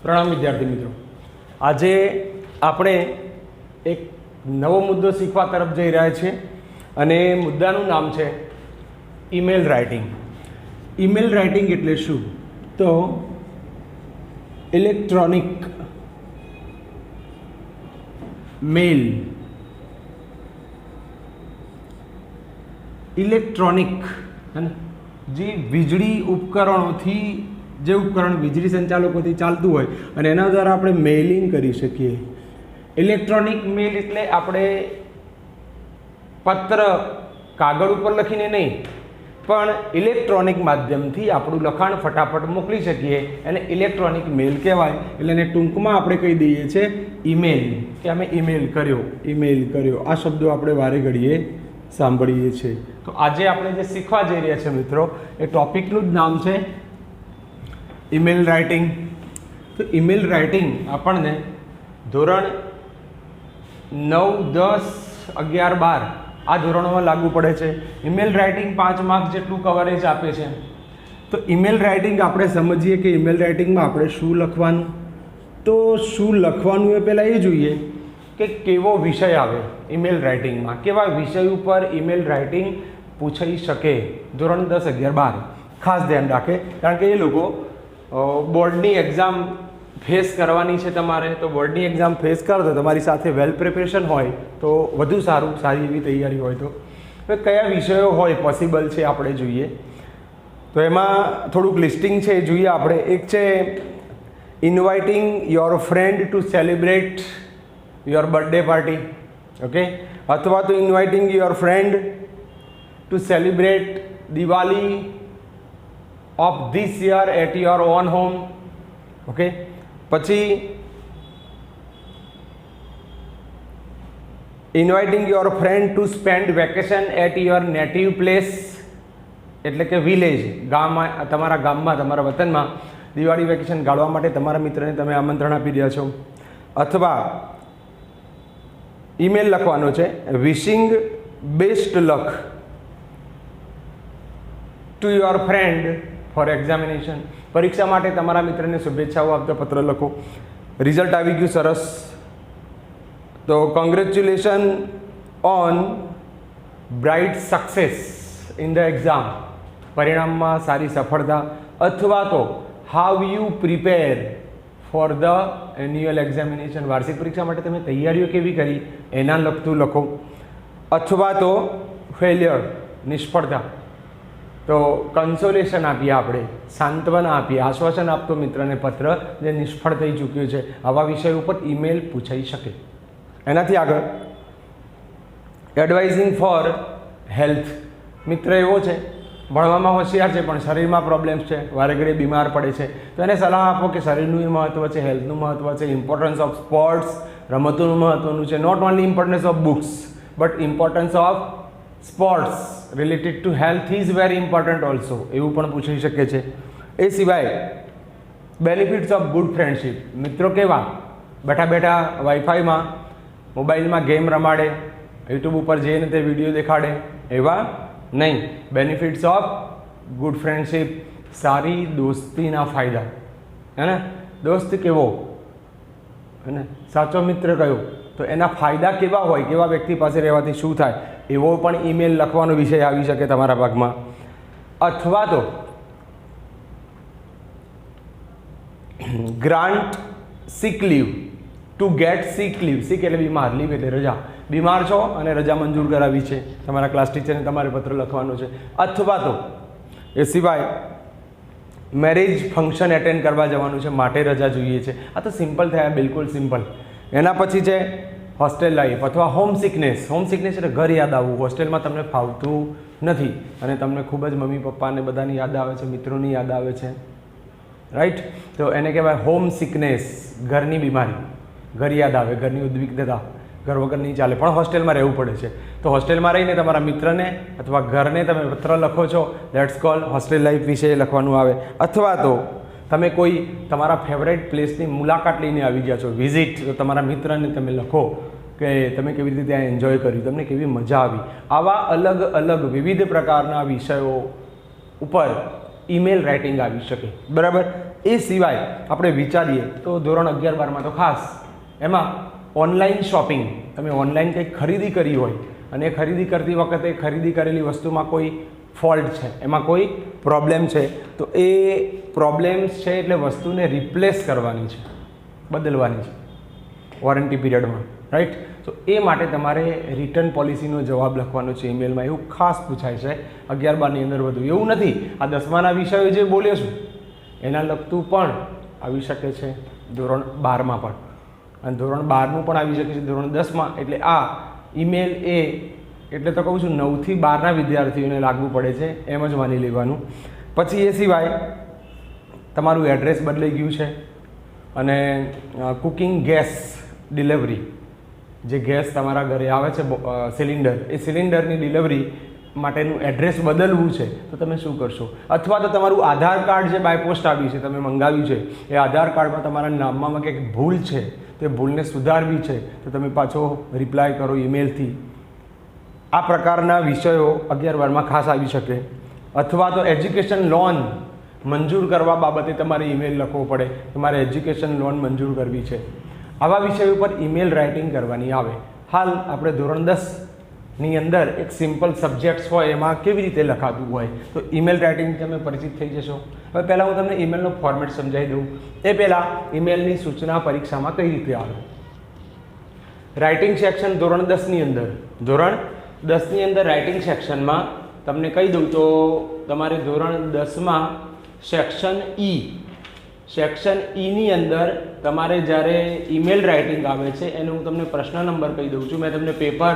પ્રણામ વિદ્યાર્થી મિત્રો, આજે આપણે એક નવો મુદ્દો શીખવા તરફ જઈ રહ્યા છીએ અને મુદ્દાનું નામ છે ઈમેલ રાઇટિંગ. ઈમેલ રાઇટિંગ એટલે શું? તો ઇલેક્ટ્રોનિક મેલ, ઇલેક્ટ્રોનિક જે વીજળી ઉપકરણોથી, જે ઉપકરણ વીજળી સંચાલકોથી ચાલતું હોય અને એના દ્વારા આપણે મેઇલિંગ કરી શકીએ. ઇલેક્ટ્રોનિક મેલ એટલે આપણે પત્ર કાગળ ઉપર લખીને નહીં, પણ ઇલેક્ટ્રોનિક માધ્યમથી આપણું લખાણ ફટાફટ મોકલી શકીએ એને ઇલેક્ટ્રોનિક મેલ કહેવાય. એટલે એને ટૂંકમાં આપણે કહી દઈએ છીએ ઈમેલ, કે અમે ઈમેલ કર્યો. આ શબ્દો આપણે વારે ઘડીએ સાંભળીએ છીએ. તો આજે આપણે જે શીખવા જઈ રહ્યા છીએ મિત્રો, એ ટોપિકનું જ નામ છે ઈમેલ રાઇટિંગ. તો ઈમેલ રાઇટિંગ આપણને ધોરણ 9, 10, 11, 12 આ ધોરણોમાં લાગુ પડે છે. ઈમેલ રાઇટિંગ 5 માર્ક્સ જેટલું કવરેજ આપે છે. તો ઈમેલ રાઇટિંગ આપણે સમજીએ કે ઈમેલ રાઇટિંગમાં આપણે શું લખવાનું. તો શું લખવાનું એ પહેલાં એ જોઈએ કે કેવો વિષય આવે ઈમેલ રાઇટિંગમાં, કેવા વિષય ઉપર ઈમેલ રાઇટિંગ પૂછાઈ શકે. ધોરણ 10, 11, 12 ખાસ ધ્યાન રાખે, કારણ કે એ લોકો બોર્ડની એક્ઝામ ફેસ કરવાની છે તમારે. તો બોર્ડની એક્ઝામ ફેસ કરો તો તમારી સાથે વેલ પ્રિપરેશન હોય તો વધુ સારું, સારી એવી તૈયારી હોય તો હવે કયા વિષયો હોય પોસિબલ છે આપણે જોઈએ. તો એમાં થોડુંક લિસ્ટિંગ છે એ જોઈએ આપણે. એક છે inviting your friend to celebrate your birthday party, okay, અથવા તો inviting your friend to celebrate Diwali of this year at your own home, okay. પછી inviting your friend to spend vacation at your native place, એટલે કે village, ગામમાં, તમારા ગામમાં, તમારા વતનમાં દિવાળી વેકેશન ગાળવા માટે તમારા મિત્રને તમે આમંત્રણ આપી રહ્યા છો. અથવા ઈમેલ લખવાનો છે wishing best luck to your friend for examination, પરીક્ષા માટે તમારા મિત્રને શુભેચ્છાઓ આપતો પત્ર લખો. રિઝલ્ટ આવી ગયું, સરસ, તો congratulation on bright success in the exam, પરિણામમાં સારી સફળતા. અથવા તો how you prepare for the annual examination, વાર્ષિક પરીક્ષા માટે તમે તૈયારીઓ કેવી કરી એના લખતું લખો. અથવા તો ફેલિયર, નિષ્ફળતા, તો કન્સોલેશન આપીએ, આપણે સાંત્વના આપીએ, આશ્વાસન આપતો મિત્રને પત્ર જે નિષ્ફળ થઈ ચૂક્યું છે. આવા વિષય ઉપર ઈમેલ પૂછાઈ શકે. એનાથી આગળ એડવાઇઝિંગ ફોર હેલ્થ, મિત્ર એવો છે ભણવામાં હોશિયાર છે પણ શરીરમાં પ્રોબ્લેમ્સ છે, વારે ઘડીએ બીમાર પડે છે, તો એને સલાહ આપો કે શરીરનું મહત્ત્વ છે, હેલ્થનું મહત્ત્વ છે, ઇમ્પોર્ટન્સ ઓફ સ્પોર્ટ્સ, રમતોનું મહત્ત્વનું છે. Not only importance of books but importance of sports related to health is very important also, એવું પણ પૂછી શકે છે. એ સિવાય બેનિફિટ્સ ઓફ ગુડ ફ્રેન્ડશીપ, મિત્રો કેવા બેઠા બેઠા વાઈફાઈમાં મોબાઈલમાં ગેમ રમાડે, યુટ્યુબ ઉપર જઈને તે વિડીયો દેખાડે, એવા નહીં. બેનિફિટ્સ ઓફ ગુડ ફ્રેન્ડશીપ, સારી દોસ્તીના ફાયદા, હે ને, દોસ્ત કેવો, હે ને, સાચો મિત્ર કયો, તો એના ફાયદા કેવા હોય, કેવા વ્યક્તિ પાસે રહેવાથી શું થાય, એવો પણ ઈમેલ લખવાનો વિષય આવી શકે તમારા ભાગમાં. અથવા તો grant sick leave to get sick leave, sick એટલે બીમાર, લીવ એટલે રજા, બીમાર છો અને રજા મંજૂર કરાવી છે તમારા ક્લાસ ટીચરને, તમારે પત્ર લખવાનો છે. અથવા તો એ સિવાય મેરેજ ફંક્શન એટેન્ડ કરવા જવાનું છે માટે રજા જોઈએ છે. આ તો સિમ્પલ થયા, બિલકુલ સિમ્પલ. એના પછી છે હોસ્ટેલ લાઈફ અથવા હોમ સિકનેસ. હોમ સિકનેસ એટલે ઘર યાદ આવવું, હોસ્ટેલમાં તમને ફાવતું નથી અને તમને ખૂબ જ મમ્મી પપ્પાને બધાની યાદ આવે છે, મિત્રોની યાદ આવે છે, રાઈટ, તો એને કહેવાય હોમ સિકનેસ, ઘરની બીમારી, ઘર યાદ આવે, ઘરની ઉદ્વિગ્નતા, ઘર વગર નહીં ચાલે પણ હોસ્ટેલમાં રહેવું પડે છે. તો હોસ્ટેલમાં રહીને તમારા મિત્રને અથવા ઘરને તમે પત્ર લખો છો, દેટ્સ કોલ હોસ્ટેલ લાઈફ વિશે લખવાનું આવે. અથવા તો તમે કોઈ તમારા ફેવરેટ પ્લેસની મુલાકાત લઈને આવી ગયા છો, વિઝિટ, તો તમારા મિત્રને તમે લખો કે તમે કેવી રીતે ત્યાં એન્જોય કર્યું, તમને કેવી મજા આવી. આવા અલગ અલગ વિવિધ પ્રકારના વિષયો ઉપર ઈમેલ રાઇટિંગ આવી શકે, બરાબર. એ સિવાય આપણે વિચારીએ તો ધોરણ 11-12માં તો ખાસ એમાં ઓનલાઈન શોપિંગ, તમે ઓનલાઈન કંઈક ખરીદી કરી હોય અને ખરીદી કરતી વખતે ખરીદી કરેલી વસ્તુમાં કોઈ ફોલ્ટ છે, એમાં કોઈ પ્રોબ્લેમ છે, તો એ પ્રોબ્લેમ્સ છે એટલે વસ્તુને રિપ્લેસ કરવાની છે, બદલવાની છે વોરંટી પીરિયડમાં, રાઈટ. તો એ માટે તમારે રિટર્ન પોલિસીનો જવાબ લખવાનો છે ઈમેલમાં, એવું ખાસ પૂછાય છે 11-12ની અંદર. વધુ એવું નથી, આ 10માના વિષયો જે બોલ્યો છું એના લગતું પણ આવી શકે છે ધોરણ 12માં પણ, અને ધોરણ 12નું પણ આવી શકે છે ધોરણ 10માં. એટલે આ ઈમેલ એ એટલે તો કહું છું 9થી 12ના વિદ્યાર્થીઓને લાગુ પડે છે એમ જ માની લેવાનું. પછી એ સિવાય તમારું એડ્રેસ બદલાઈ ગયું છે અને કુકિંગ ગેસ ડિલિવરી, જે ગેસ તમારા ઘરે આવે છે સિલિન્ડર, એ સિલિન્ડરની ડિલિવરી માટેનું એડ્રેસ બદલવું છે તો તમે શું કરશો? અથવા તો તમારું આધાર કાર્ડ જે બાય પોસ્ટ આવ્યું છે, તમે મંગાવ્યું છે, એ આધાર કાર્ડમાં તમારા નામમાં કંઈક ભૂલ છે, તો એ ભૂલને સુધારવી છે તો તમે પાછો રિપ્લાય કરો ઈમેલથી. આ પ્રકારના વિષયો 11-12માં ખાસ આવી શકે. અથવા તો એજ્યુકેશન લોન મંજૂર કરવા બાબતે તમારે ઈમેલ લખવો પડે, તમારે એજ્યુકેશન લોન મંજૂર કરવી છે. આવા વિષયો પર ઈમેલ રાઇટિંગ કરવાની આવે. હાલ આપણે ધોરણ 10ની અંદર એક સિમ્પલ સબ્જેક્ટ્સ હોય એમાં કેવી રીતે લખાતું હોય, તો ઈમેલ રાઇટિંગ તમે પરિચિત થઈ જશો. હવે પહેલાં હું તમને ઈમેલનો ફોર્મેટ સમજાવી દઉં. એ પહેલાં ઈમેલની સૂચના પરીક્ષામાં કઈ રીતે આવે. રાઇટિંગ સેક્શન ધોરણ 10ની અંદર, ધોરણ 10ની અંદર રાઇટિંગ સેક્શનમાં તમને કહી દઉં તો તમારે ધોરણ 10માં સેક્શન ઈની અંદર તમારે જ્યારે ઈમેલ રાઇટિંગ આવે છે એને હું તમને પ્રશ્ન નંબર કહી દઉં છું. મેં તમને પેપર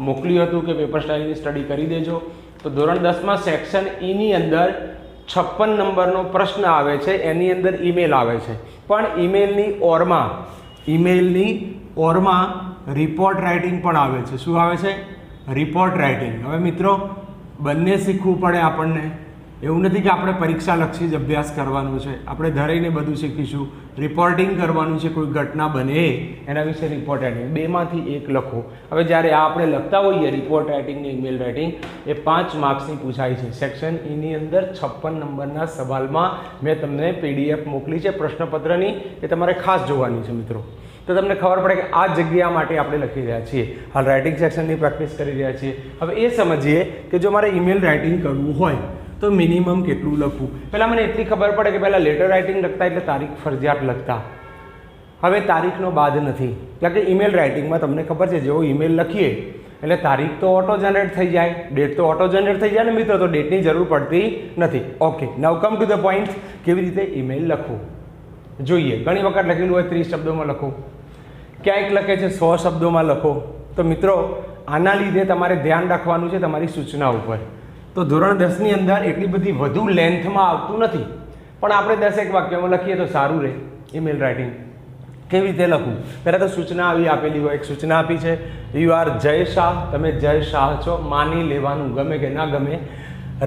મોકલ્યું હતું કે પેપર સ્ટાઇલની સ્ટડી કરી દેજો. તો ધોરણ 10માં સેક્શન ઈની અંદર 56 નંબરનો પ્રશ્ન આવે છે, એની અંદર ઈમેલ આવે છે, પણ ઈમેલની ઓરમાં રિપોર્ટ રાઇટિંગ પણ આવે છે. શું આવે છે? Report writing. હવે મિત્રો બંને શીખવું પડે આપણને. એવું નથી કે આપણે પરીક્ષાલક્ષી જ અભ્યાસ કરવાનો છે, આપણે ધરાઈને બધું શીખીશું. રિપોર્ટિંગ કરવાનું છે, કોઈ ઘટના બને એના વિશે રિપોર્ટ રાઇટિંગ, બેમાંથી એક લખો. હવે જ્યારે આ આપણે લખતા હોઈએ રિપોર્ટ રાઇટિંગ ને ઈમેલ રાઇટિંગ, એ 5 માર્ક્સની પૂછાય છે. સેક્શન ઈની અંદર 56 નંબરના સવાલમાં મેં તમને PDF મોકલી છે પ્રશ્નપત્રની, એ તમારે ખાસ જોવાની છે મિત્રો, તો તમને ખબર પડે કે આ જગ્યા માટે આપણે લખી રહ્યા છીએ. હાલ રાઇટિંગ સેક્શનની પ્રેક્ટિસ કરી રહ્યા છીએ. હવે એ સમજીએ કે જો મારે ઈમેલ રાઇટિંગ કરવું હોય તો મિનિમમ કેટલું લખવું. પહેલાં મને એટલી ખબર પડે કે પહેલાં લેટર રાઇટિંગ લખતા એટલે તારીખ ફરજિયાત લખતા. હવે તારીખનો બાદ નથી, કારણ કે ઈમેલ રાઇટિંગમાં તમને ખબર છે જેવો ઈમેલ લખીએ એટલે તારીખ તો ઓટો જનરેટ થઈ જાય, ડેટ તો ઓટો જનરેટ થઈ જાય ને મિત્રો, તો ડેટની જરૂર પડતી નથી. Okay, now come to the point. કેવી રીતે ઈમેલ લખવું જોઈએ. ઘણી વખત લખેલું હોય 30 શબ્દોમાં લખો, ક્યાંક લખે છે 100 શબ્દોમાં લખો. તો મિત્રો આના લીધે તમારે ધ્યાન રાખવાનું છે તમારી સૂચના ઉપર. તો ધોરણ 10ની અંદર એટલી બધી વધુ લેન્થમાં આવતું નથી, પણ આપણે 10 એક વાક્યમાં લખીએ તો સારું રહે. ઈમેલ રાઇટિંગ કેવી રીતે લખવું? પહેલાં તો સૂચના આવી આપેલી હોય. એક સૂચના આપી છે, યુ આર જય શાહ, તમે જય શાહ છો, માની લેવાનું, ગમે કે ના ગમે.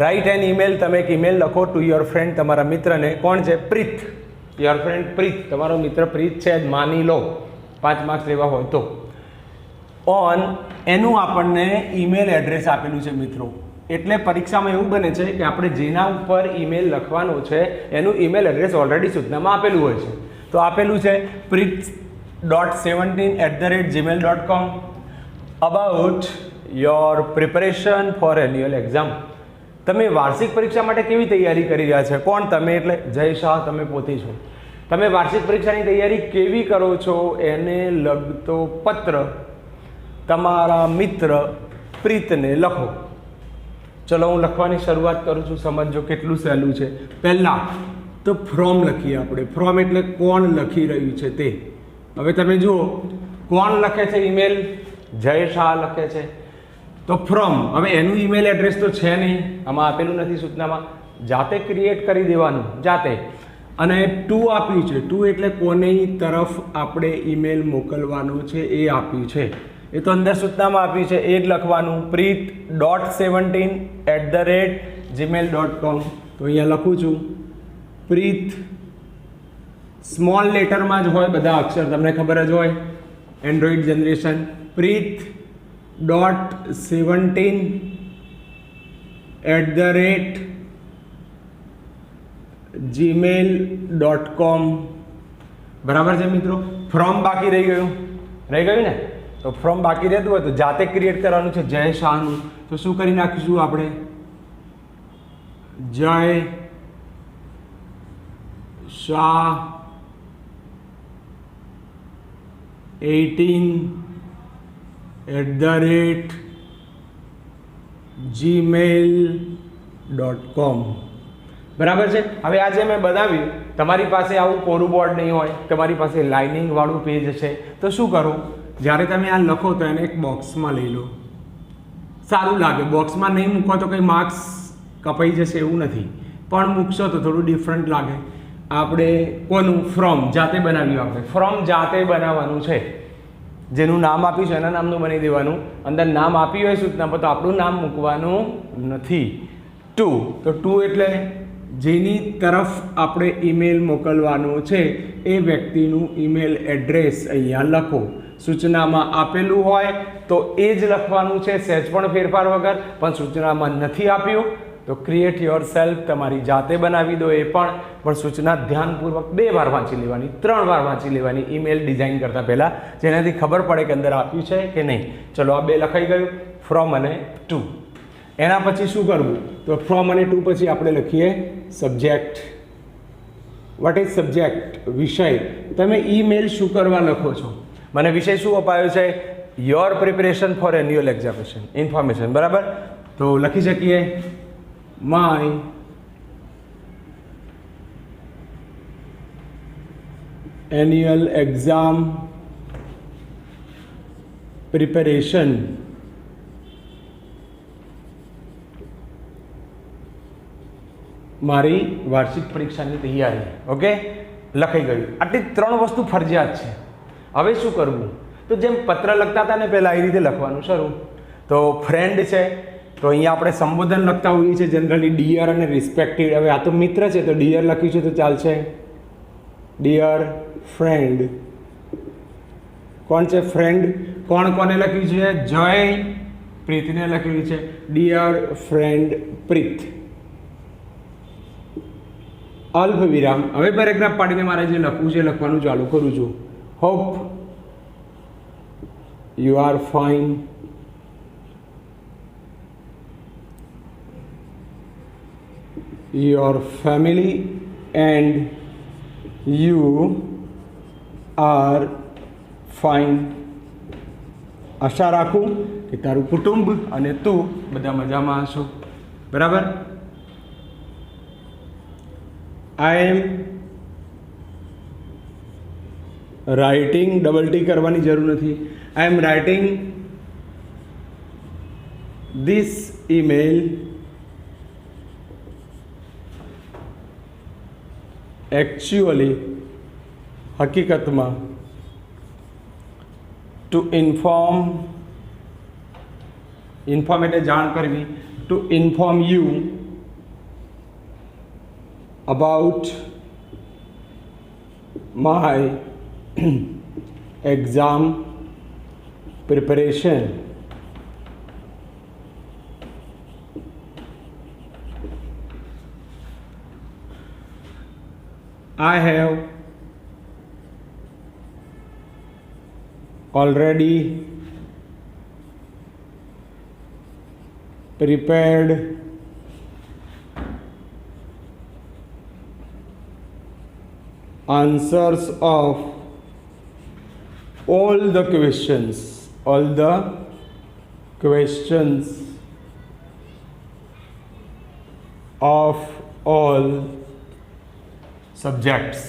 રાઇટ એન ઈમેલ, તમે એક ઈમેલ લખો ટુ યોર ફ્રેન્ડ, તમારા મિત્રને. કોણ છે? પ્રીત. યોર ફ્રેન્ડ પ્રીત, તમારો મિત્ર પ્રીત છે, માની લો. 5 માર્ક્સ લેવા હોય તો ઓન એનું આપણને ઈમેલ એડ્રેસ આપેલું છે મિત્રો. એટલે પરીક્ષામાં એવું બને છે કે આપણે જેના ઉપર ઈમેલ લખવાનો છે એનું ઈમેલ એડ્રેસ ઓલરેડી સૂચનામાં આપેલું હોય છે. તો આપેલું છે preet.17@gmail.com about your preparation for annual exam. તમે વાર્ષિક પરીક્ષા માટે કેવી તૈયારી કરી રહ્યા છે? કોણ? તમે એટલે જય શાહ, તમે પોતે છો. તમે વાર્ષિક પરીક્ષાની તૈયારી કેવી કરો છો એને લગતો પત્ર તમારા મિત્ર પ્રીતને લખો. ચલો હું લખવાની શરૂઆત કરું છું, સમજો કેટલું સહેલું છે. પહેલાં તો ફ્રોમ લખીએ આપણે. ફ્રોમ એટલે કોણ લખી રહ્યું છે તે. હવે તમે જુઓ કોણ લખે છે ઈમેલ? જય શાહ લખે છે, તો ફ્રોમ. હવે એનું ઈમેલ એડ્રેસ તો છે નહીં, આમાં આપેલું નથી સૂચનામાં, જાતે ક્રિએટ કરી દેવાનું જાતે. અને ટુ આપ્યું છે. ટુ એટલે કોની તરફ આપણે ઈમેલ મોકલવાનો છે એ આપ્યું છે, એ તો અંદર સૂચનામાં આપ્યું છે, એ જ લખવાનું. preet.17@gmail.com. તો અહીંયા લખું છું પ્રીત, સ્મોલ લેટરમાં જ હોય બધા અક્ષર, તમને ખબર જ હોય, એન્ડ્રોઈડ જનરેશન. preet.17@ gmail.com. બરાબર છે મિત્રો. ફ્રોમ બાકી રહી ગયું ને, તો ફ્રોમ બાકી રહેતું હોય તો જાતે ક્રિએટ કરવાનું છે જય શાહનું. તો શું કરી નાખીશું આપણે, જય શાહ 18@gmail.com. બરાબર છે. હવે આજે મેં બનાવ્યું, તમારી પાસે આવું કોરું બોર્ડ નહીં હોય, તમારી પાસે લાઇનિંગ વાળું પેજ છે, તો શું કરો, જ્યારે તમે આ લખો તો એને એક બોક્સમાં લઈ લો. સારું લાગે. બોક્સમાં નહીં મૂકો તો કંઈ માર્ક્સ કપાઈ જશે એવું નથી, પણ મૂકશો તો થોડું ડિફરન્ટ લાગે. આપણે કોનું, ફ્રોમ જાતે બનાવ્યું. આપણે ફ્રોમ જાતે બનાવવાનું છે. જેનું નામ આપ્યું છે એના નામનું બનાવી દેવાનું. અંદર નામ આપ્યું હોય સૂચના પર તો આપણું નામ મૂકવાનું નથી. ટુ, તો ટુ એટલે જેની તરફ આપણે ઈમેલ મોકલવાનો છે એ વ્યક્તિનું ઈમેલ એડ્રેસ અહીંયા લખો. સૂચનામાં આપેલું હોય તો એ જ લખવાનું છે, સહેજ પણ ફેરફાર વગર. પણ સૂચનામાં નથી આપ્યું તો ક્રિએટ યોર સેલ્ફ, તમારી જાતે બનાવી દો. એ પણ સૂચના ધ્યાનપૂર્વક 2 વાર વાંચી લેવાની, 3 વાર વાંચી લેવાની ઈમેલ ડિઝાઇન કરતાં પહેલાં, જેનાથી ખબર પડે કે અંદર આપ્યું છે કે નહીં. ચલો, આ 2 લખાઈ ગયું, ફ્રોમ અને ટુ. એના પછી શું કરવું, તો ફ્રોમ અને ટુ પછી આપણે લખીએ સબ્જેક્ટ. What is subject? વિષય. તમે ઈમેલ શું કરવા લખો છો? મને વિષય શું અપાયો છે? Your preparation for annual examination information. બરાબર. તો લખી શકીએ my annual exam preparation. મારી વાર્ષિક પરીક્ષાની તૈયારી. ઓકે, લખાઈ ગયું. આટલી 3 વસ્તુ ફરજિયાત છે. હવે શું કરવું, તો જેમ પત્ર લખતા હતા ને પહેલાં એ રીતે લખવાનું શરૂ. તો ફ્રેન્ડ છે તો અહીંયા આપણે સંબોધન લખતા હોઈએ છીએ જનરલી ડિયર અને રિસ્પેક્ટેડ. હવે આ તો મિત્ર છે તો ડિયર લખીશું તો ચાલશે. Dear friend. કોણ છે ફ્રેન્ડ? કોણ કોને લખ્યું છે? જય પ્રીતને લખ્યું છે. ડિયર ફ્રેન્ડ પ્રીત. અલ્પ વિરામ. હવે પેરેગ્રાફ પાડીને મારે જે લખવું છે લખવાનું ચાલુ કરું છું. Hope you are fine. Your family and you are fine. આશા રાખું કે તારું કુટુંબ અને તું બધા મજામાં હશો. બરાબર. I am writing, double T કરવાની જરૂર નથી. I am writing this email actually હકીકતમાં ટુ ઇન્ફોર્મ એટલે જાણ કરવી. To inform you about my exam preparation. I have already prepared answers of all the questions of all subjects.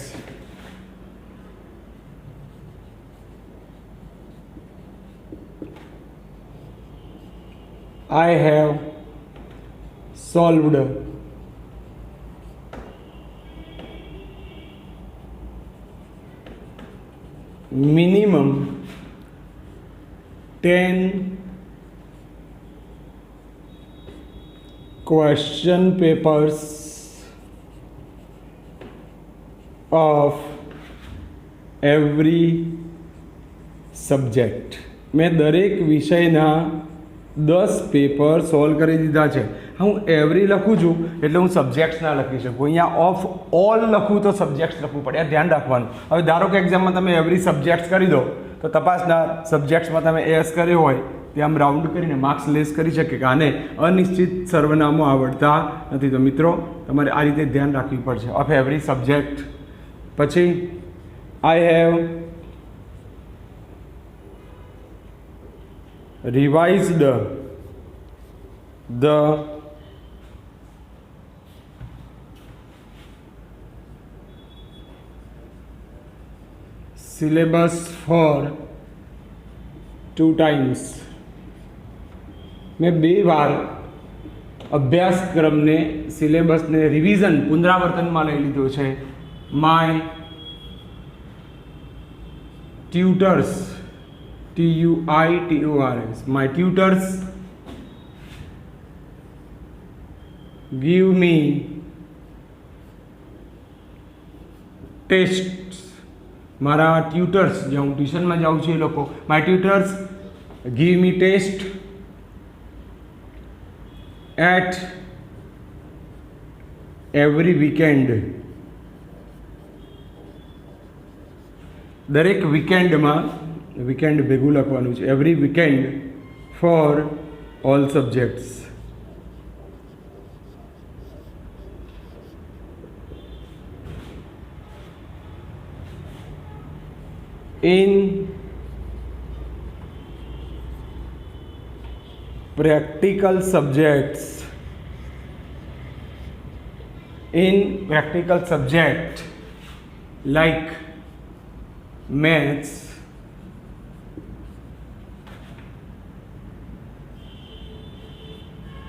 I have solved minimum 10 question papers of every subject. મેં દરેક વિષયના 10 paper solve કરી દીધા છે. હું એવરી લખું છું એટલે હું સબ્જેક્ટ્સ ના લખી શકું. અહીંયા ઓફ ઓલ લખું તો સબ્જેક્ટ્સ લખવું પડે, આ ધ્યાન રાખવાનું. હવે ધારો કે એક્ઝામમાં તમે એવરી સબ્જેક્ટ્સ કરી દો તો તપાસનાર સબ્જેક્ટ્સમાં તમે એસ કર્યો હોય તે આમ રાઉન્ડ કરીને માર્ક્સ લેસ કરી શકે કે આને અનિશ્ચિત સર્વનામો આવડતા નથી. તો મિત્રો તમારે આ રીતે ધ્યાન રાખવી પડશે. Of every subject. પછી I have revised the syllabus for 2 times. મેં 2 વાર અભ્યાસક્રમને સિલેબસને રિવિઝન પુનરાવર્તનમાં લઈ લીધો છે. My tutors TUITORS my tutors give me tests. મારા ટ્યુટર્સ જે હું ટ્યુશનમાં જાઉં છું એ લોકો, my tutors give me test at every weekend. દરેક વીકેન્ડમાં, વીકેન્ડ ભેગું લખવાનું છે, every weekend for all subjects. In practical subjects, in practical subject like maths,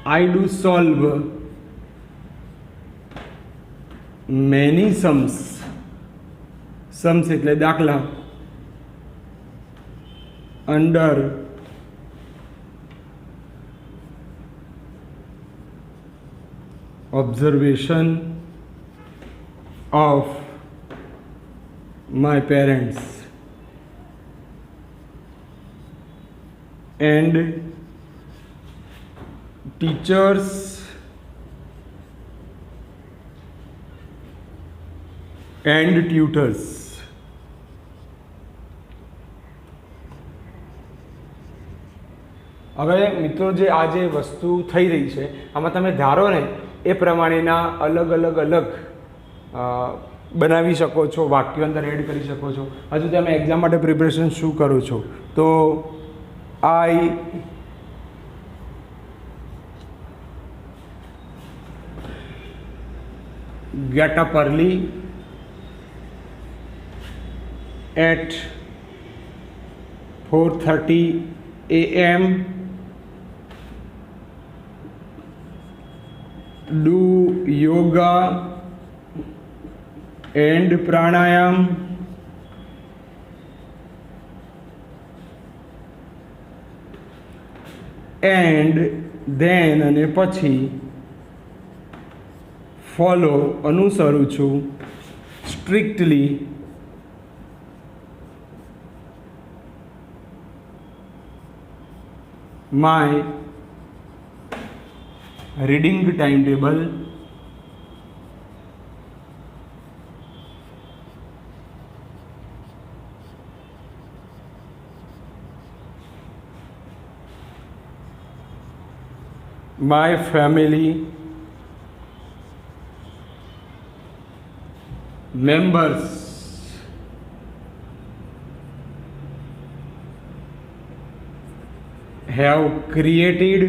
I do solve many sums. Sums એટલે દાખલા. Under observation of my parents and teachers and tutors. હવે મિત્રો જે આ જે વસ્તુ થઈ રહી છે આમાં તમે ધારો ને એ પ્રમાણેના અલગ અલગ અલગ બનાવી શકો છો, વાક્યો અંદર એડ કરી શકો છો. હજુ તમે એક્ઝામ માટે પ્રિપરેશન શું કરો છો તો આઈ get up early at 4:30 a.m. do yoga and pranayam and then અને પછી ફોલો અનુસરું છું strictly my reading timetable my family members have created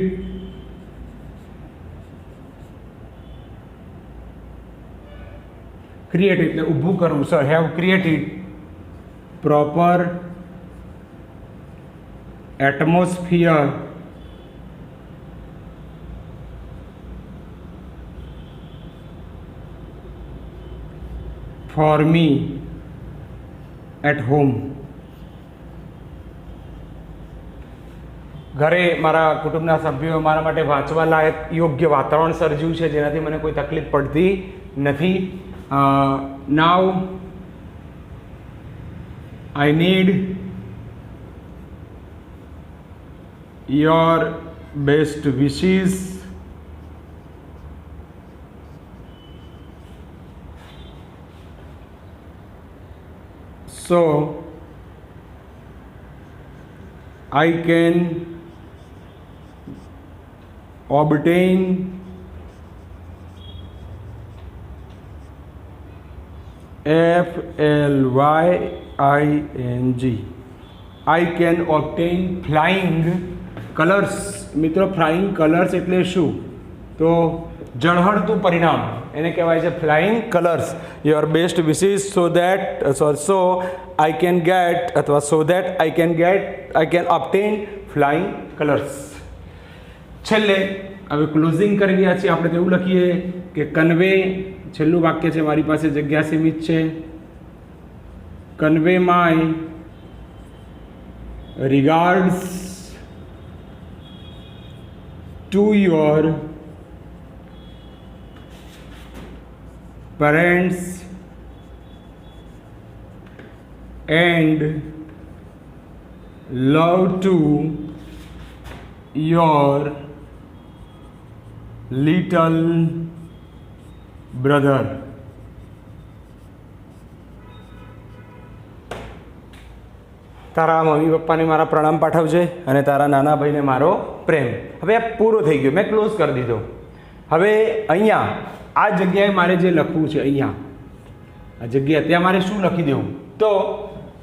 એટલે ઊભું કરવું sir, have created proper atmosphere for me at home. ઘરે મારા કુટુંબના સભ્યોએ મારા માટે વાંચવા લાયક યોગ્ય વાતાવરણ સર્જ્યું છે જેનાથી મને કોઈ તકલીફ પડતી નથી. Now I need your best wishes so I can obtain FLYING. I can obtain flying colors. મિત્રો ફ્લાઇંગ કલર્સ એટલે શું? તો ઝળહળતું પરિણામ એને કહેવાય છે flying colours. Your best wishes so I can get અથવા so that I can obtain flying colours. છેલ્લે હવે ક્લોઝિંગ કરી રહ્યા છીએ આપણે, તો એવું લખીએ કે કન્વે, છેલ્લું વાક્ય છે, મારી પાસે જગ્યા સીમિત છે, convey my regards to your parents and love to your little brother. તારા મમ્મી પપ્પાને મારા પ્રણામ પાઠવજે અને તારા નાના ભાઈને મારો પ્રેમ. હવે આ પૂરો થઈ ગયો, મેં ક્લોઝ કરી દીધો. હવે અહીંયા આ જગ્યાએ મારે જે લખવું છે, અહીંયા આ જગ્યા ત્યાં મારે શું લખી દેવું? તો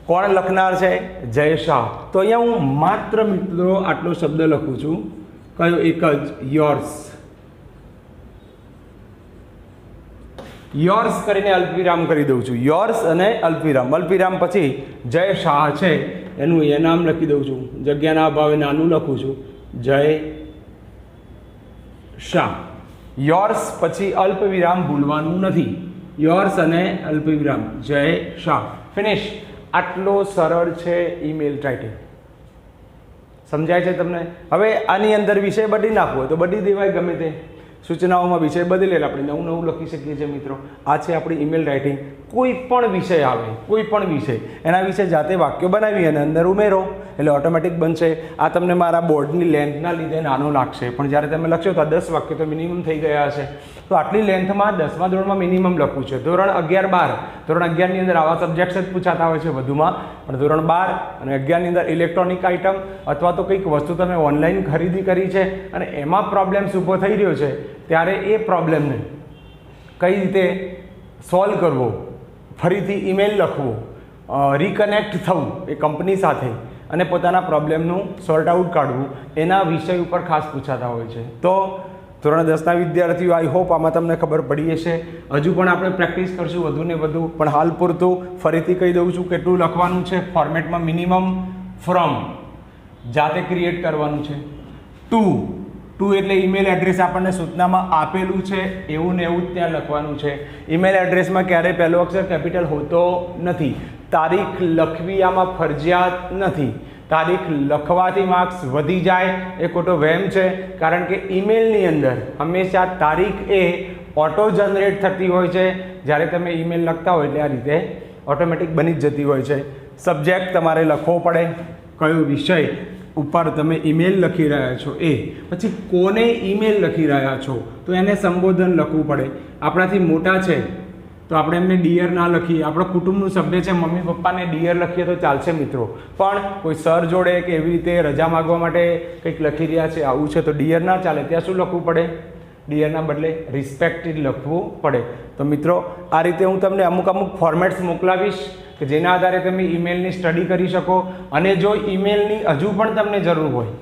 કોણ લખનાર છે? જય શાહ. તો અહીંયા હું માત્ર મિત્રો આટલો શબ્દ લખું છું, કયો? એક જ, યોર્સ. યોર્સ કરીને અલ્પવિરામ કરી દઉં છું, યોર્સ અને અલ્પવિરામ. અલ્પવિરામ પછી જય શાહ છે એનું એ નામ લખી દઉં છું, જગ્યાના અભાવે નાનું લખું છું, જય શાહ. યોર્સ પછી અલ્પવિરામ ભૂલવાનું નથી, યોર્સ અને અલ્પવિરામ, જય શાહ. ફિનિશ. આટલો સરળ છે ઈમેલ રાઇટિંગ. સમજાય છે તમને? હવે આની અંદર વિષય બદલી નાખવો હોય તો બદલી દેવાય, ગમે તે સૂચનાઓમાં વિષય બદલેલ આપણે નવું નવું લખી શકીએ છીએ. મિત્રો આ છે આપણી ઈમેલ રાઇટિંગ. કોઈ પણ વિષય આવે, કોઈ પણ વિષય, એના વિશે જાતે વાક્યો બનાવી અને અંદર ઉમેરો એટલે ઓટોમેટિક બનશે. આ તમને મારા બોર્ડની લેન્થના લીધે નાનો લાગશે, પણ જ્યારે તમે લખશો તો આ 10 વાક્ય તો મિનિમમ થઈ ગયા હશે. તો આટલી લેન્થમાં 10મા ધોરણમાં મિનિમમ લખવું છે. ધોરણ 11-12, ધોરણ 11ની અંદર આવા સબ્જેક્ટ્સ જ પૂછાતા હોય છે વધુમાં, પણ ધોરણ 12 અને 11ની અંદર ઇલેક્ટ્રોનિક આઇટમ અથવા તો કંઈક વસ્તુ તમે ઓનલાઈન ખરીદી કરી છે અને એમાં પ્રોબ્લેમ્સ ઊભો થઈ રહ્યો છે, ત્યારે એ પ્રોબ્લેમને કઈ રીતે સોલ્વ કરવો, ફરીથી ઈમેલ લખવો, રિકનેક્ટ થવું એ કંપની સાથે અને પોતાના પ્રોબ્લેમનું સોર્ટ આઉટ કાઢવું, એના વિષય ઉપર ખાસ પૂછાતા હોય છે. તો ધોરણ 10ના વિદ્યાર્થીઓ, આઈ હોપ આમાં તમને ખબર પડી હશે. હજુ પણ આપણે પ્રેક્ટિસ કરશું વધુ ને વધુ, પણ હાલ પૂરતું ફરીથી કહી દઉં છું કેટલું લખવાનું છે ફોર્મેટમાં. મિનિમમ ફ્રોમ જાતે ક્રિએટ કરવાનું છે. ટુ એટલે ઈમેલ એડ્રેસ આપણને સૂચનામાં આપેલું છે એવું ને એવું જ ત્યાં લખવાનું છે. ઈમેલ એડ્રેસમાં ક્યારેય પહેલો અક્ષર કેપિટલ હોતો નથી. તારીખ લખવી આમાં ફરજિયાત નથી. તારીખ લખવાથી માર્ક્સ વધી જાય એ ખોટો વહેમ છે, કારણ કે ઈમેલની અંદર હંમેશા તારીખ એ ઓટો જનરેટ થતી હોય છે. જ્યારે તમે ઈમેલ લખતા હોય એટલે આ રીતે ઓટોમેટિક બની જ જતી હોય છે. સબ્જેક્ટ તમારે લખવો પડે, કયો વિષય ઉપર તમે ઈમેલ લખી રહ્યા છો એ, પછી કોને ઈમેલ લખી રહ્યા છો તો એને સંબોધન લખવું પડે. આપણાથી મોટા છે તો આપણે એમને ડિયર ના લખીએ. આપણો કુટુંબનું સભ્ય છે, મમ્મી પપ્પાને ડિયર લખીએ તો ચાલશે મિત્રો, પણ કોઈ સર જોડે કે એવી રીતે રજા માગવા માટે કંઈક લખી રહ્યા છે આવું છે તો ડિયર ના ચાલે. ત્યાં શું લખવું પડે? ડિયરના બદલે રિસ્પેક્ટેડ લખવું પડે. તો મિત્રો આ રીતે હું તમને અમુક ફોર્મેટ્સ મોકલાવીશ કે જેના આધારે તમે ઈમેલની સ્ટડી કરી શકો. અને જો ઈમેલની હજુ પણ તમને જરૂર હોય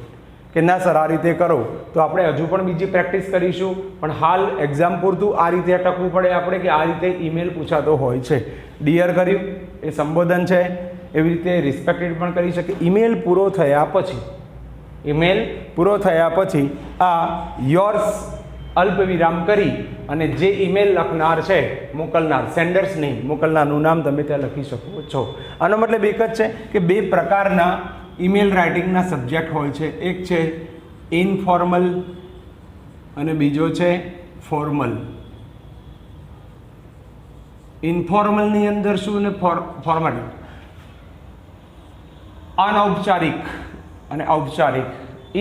કે ના સર આ રીતે કરો તો આપણે હજુ પણ બીજી પ્રેક્ટિસ કરીશું, પણ હાલ એક્ઝામ પૂરતું આ રીતે અટકવું પડે આપણે કે આ રીતે ઈમેલ પૂછાતો હોય છે. ડિયર કર્યું એ સંબોધન છે, એવી રીતે રિસ્પેક્ટેડ પણ કરી શકે. ઈમેલ પૂરો થયા પછી આ યોર્સ અલ્પવિરામ કરી અને જે ઈમેલ લખનાર છે, મોકલનાર, સેન્ડર્સ નહીં, મોકલનારનું નામ તમે ત્યાં લખી શકો છો. આનો મતલબ એક જ છે કે બે પ્રકારના ઈમેલ રાઇટિંગના સબ્જેક્ટ હોય છે. એક છે ઇનફોર્મલ અને બીજો છે ફોર્મલ. ઇનફોર્મલની અંદર શું ને ફોર્મલ, અનૌપચારિક અને ઔપચારિક.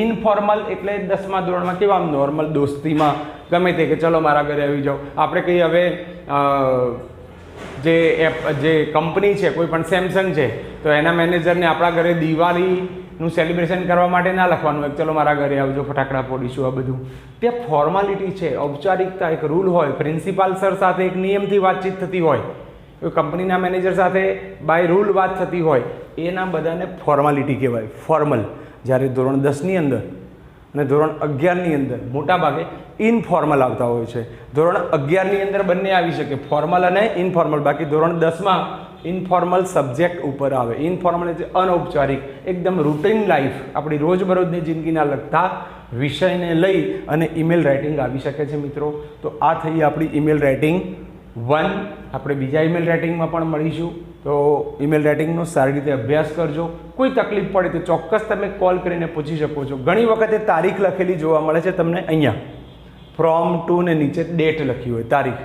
ઇનફોર્મલ એટલે 10મા ધોરણમાં કેવા નોર્મલ દોસ્તીમાં ગમે તે કે ચલો મારા ઘરે આવી જાઓ. આપણે કહીએ હવે જે કંપની છે, કોઈ પણ સેમસંગ છે તો એના મેનેજરને આપણા ઘરે દિવાળીનું સેલિબ્રેશન કરવા માટે ના લખવાનું હોય ચલો મારા ઘરે આવજો ફટાકડા ફોડીશું. આ બધું તે ફોર્માલિટી છે, ઔપચારિકતા, એક રૂલ હોય. પ્રિન્સિપાલ સર સાથે એક નિયમથી વાતચીત થતી હોય, કંપનીના મેનેજર સાથે બાય રૂલ વાત થતી હોય, એના બધાને ફોર્માલિટી કહેવાય, ફોર્મલ. જ્યારે ધોરણ 10ની અંદર અને ધોરણ 11ની અંદર મોટાભાગે ઇનફોર્મલ આવતા હોય છે. ધોરણ 11ની અંદર બંને આવી શકે, ફોર્મલ અને ઇનફોર્મલ. બાકી ધોરણ 10માં ઇનફોર્મલ સબ્જેક્ટ ઉપર આવે. ઇનફોર્મલ એટલે અનૌપચારિક, એકદમ રૂટીન લાઈફ, આપણી રોજબરોજની જિંદગીના લગતા વિષયને લઈ અને ઈમેલ રાઇટિંગ આવી શકે છે મિત્રો. તો આ થઈ આપણી ઈમેલ રાઇટિંગ 1. આપણે બીજા ઈમેલ રાઇટિંગમાં પણ મળીશું. તો ઈમેલ રાઇટિંગનો સારી રીતે અભ્યાસ કરજો. કોઈ તકલીફ પડે તો ચોક્કસ તમે કોલ કરીને પૂછી શકો છો. ઘણી વખતે તારીખ લખેલી જોવા મળે છે તમને અહીંયા, ફ્રોમ ટુ ને નીચે ડેટ લખી હોય, તારીખ.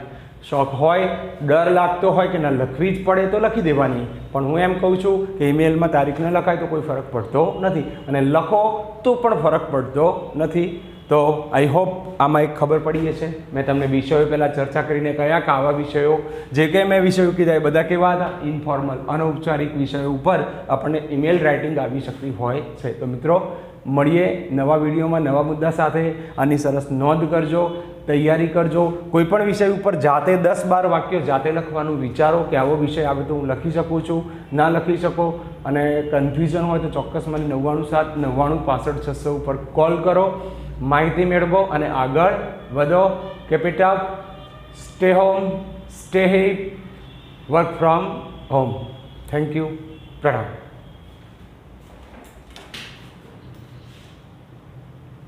શોખ હોય, ડર લાગતો હોય કે ના લખવી જ પડે તો લખી દેવાની, પણ હું એમ કહું છું કે ઈમેલમાં તારીખ ન લખાય તો કોઈ ફરક પડતો નથી, અને લખો તો પણ ફરક પડતો નથી. તો આઈ હોપ આમાં એક ખબર પડી છે. મેં તમને વિષયો પહેલાં ચર્ચા કરીને કયા કે આવા વિષયો જે કંઈ મેં વિષયો કીધા એ બધા કેવા હતા, ઇનફોર્મલ, અનૌપચારિક વિષયો ઉપર આપણને ઈમેલ રાઇટિંગ આવી શકતી હોય છે. તો મિત્રો મળીએ નવા વિડીયોમાં નવા મુદ્દા સાથે. આની સરસ નોંધ કરજો, તૈયારી કરજો. કોઈ પણ વિષય ઉપર જાતે 10-12 વાક્યો જાતે લખવાનું વિચારો કે આવો વિષય આવે તો હું લખી શકું છું, ના લખી શકો, અને કન્ફ્યુઝન હોય તો ચોક્કસ મને 97 99 65 600 ઉપર કોલ કરો, માહિતી મેળવો અને આગળ વધો. Keep it up, stay home, stay safe, work from home. Thank you. પ્રણામ.